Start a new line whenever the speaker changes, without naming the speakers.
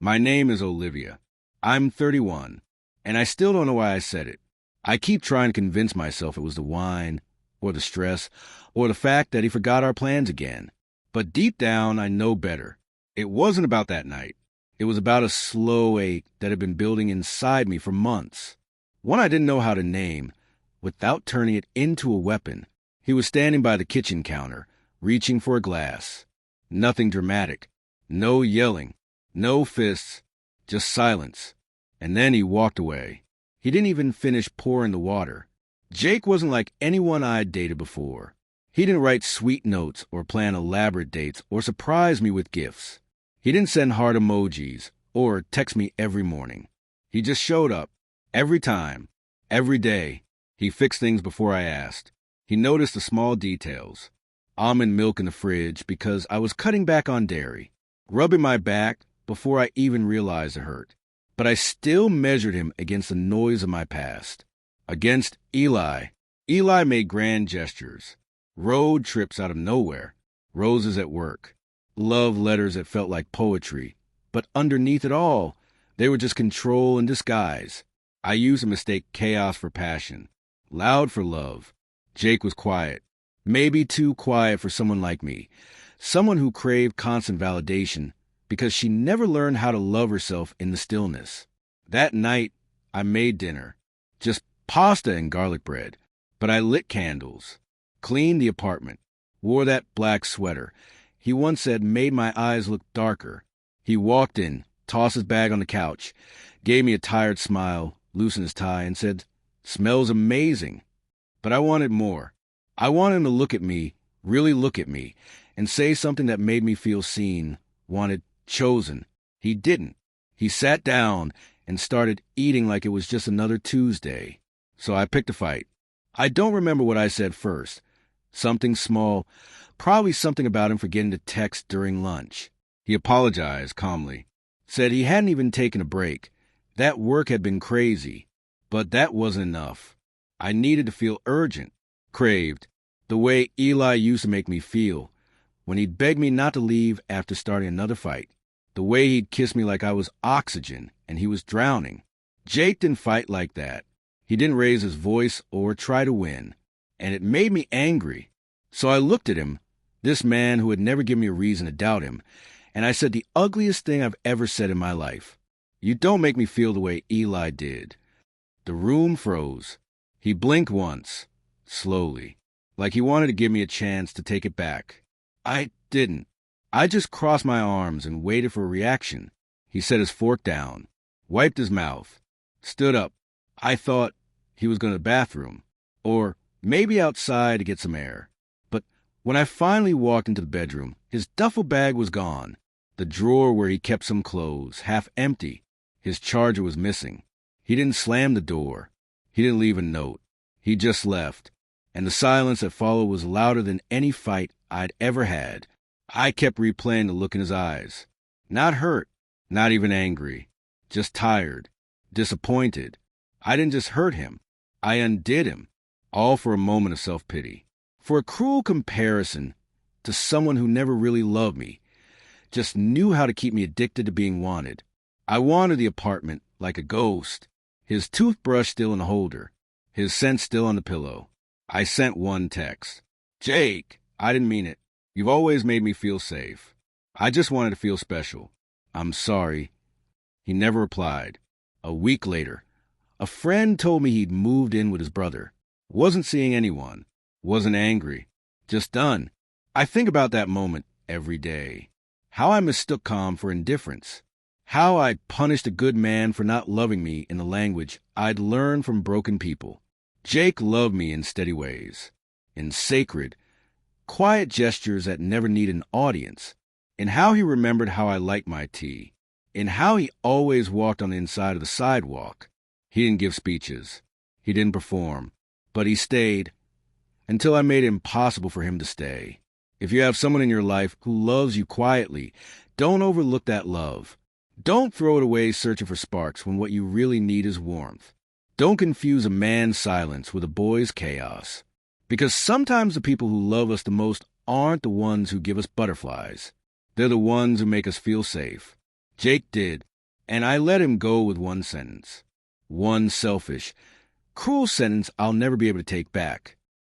My name is Olivia. I'm 31, and I still don't know why I said it. I keep trying to convince myself it was the wine, or the stress, or the fact that he forgot our plans again. But deep down, I know better. It wasn't about that night. It was about a slow ache that had been building inside me for months. One I didn't know how to name, without turning it into a weapon. He was standing by the kitchen counter, reaching for a glass. Nothing dramatic. No yelling. No fists. Just silence. And then he walked away. He didn't even finish pouring the water. Jake wasn't like anyone I'd dated before. He didn't write sweet notes or plan elaborate dates or surprise me with gifts. He didn't send heart emojis or text me every morning. He just showed up. Every time. Every day. He fixed things before I asked. He noticed the small details. Almond milk in the fridge because I was cutting back on dairy. Rubbing my back before I even realized it hurt. But I still measured him against the noise of my past. Against Eli. Eli made grand gestures. Road trips out of nowhere. Roses at work. Love letters that felt like poetry. But underneath it all, they were just control in disguise. I used to mistake chaos for passion. Loud for love. Jake was quiet. Maybe too quiet for someone like me. Someone who craved constant validation because she never learned how to love herself in the stillness. That night, I made dinner. Just pasta and garlic bread. But I lit candles. Cleaned the apartment. Wore that black sweater. He once said made my eyes look darker. He walked in, tossed his bag on the couch, gave me a tired smile, loosened his tie, and said, "Smells amazing." But I wanted more. I wanted him to look at me, really look at me, and say something that made me feel seen, wanted, chosen. He didn't. He sat down and started eating like it was just another Tuesday. So I picked a fight. I don't remember what I said first. Something small, probably something about him forgetting to text during lunch. He apologized calmly, said he hadn't even taken a break. That work had been crazy, but that wasn't enough. I needed to feel urgent, craved, the way Eli used to make me feel, when he'd beg me not to leave after starting another fight, the way he'd kiss me like I was oxygen and he was drowning. Jake didn't fight like that. He didn't raise his voice or try to win, and it made me angry. So I looked at him, this man who had never given me a reason to doubt him, and I said the ugliest thing I've ever said in my life. "You don't make me feel the way Eli did." The room froze. He blinked once, slowly, like he wanted to give me a chance to take it back. I didn't. I just crossed my arms and waited for a reaction. He set his fork down, wiped his mouth, stood up. I thought he was going to the bathroom, or maybe outside to get some air. But when I finally walked into the bedroom, his duffel bag was gone. The drawer where he kept some clothes, half empty. His charger was missing. He didn't slam the door. He didn't leave a note. He just left. And the silence that followed was louder than any fight I'd ever had. I kept replaying the look in his eyes. Not hurt, not even angry. Just tired, disappointed. I didn't just hurt him. I undid him. All for a moment of self-pity. For a cruel comparison to someone who never really loved me. Just knew how to keep me addicted to being wanted. I wanted the apartment like a ghost. His toothbrush still in the holder. His scent still on the pillow. I sent one text. "Jake, I didn't mean it. You've always made me feel safe. I just wanted to feel special. I'm sorry." He never replied. A week later, a friend told me he'd moved in with his brother. Wasn't seeing anyone. Wasn't angry. Just done. I think about that moment every day. How I mistook calm for indifference. How I'd punished a good man for not loving me in the language I'd learned from broken people. Jake loved me in steady ways. In sacred, quiet gestures that never needed an audience. In how he remembered how I liked my tea. In how he always walked on the inside of the sidewalk. He didn't give speeches. He didn't perform. But he stayed until I made it impossible for him to stay. If you have someone in your life who loves you quietly, don't overlook that love. Don't throw it away searching for sparks when what you really need is warmth. Don't confuse a man's silence with a boy's chaos. Because sometimes the people who love us the most aren't the ones who give us butterflies. They're the ones who make us feel safe. Jake did, and I let him go with one sentence. One selfish, cruel sentence I'll never be able to take back.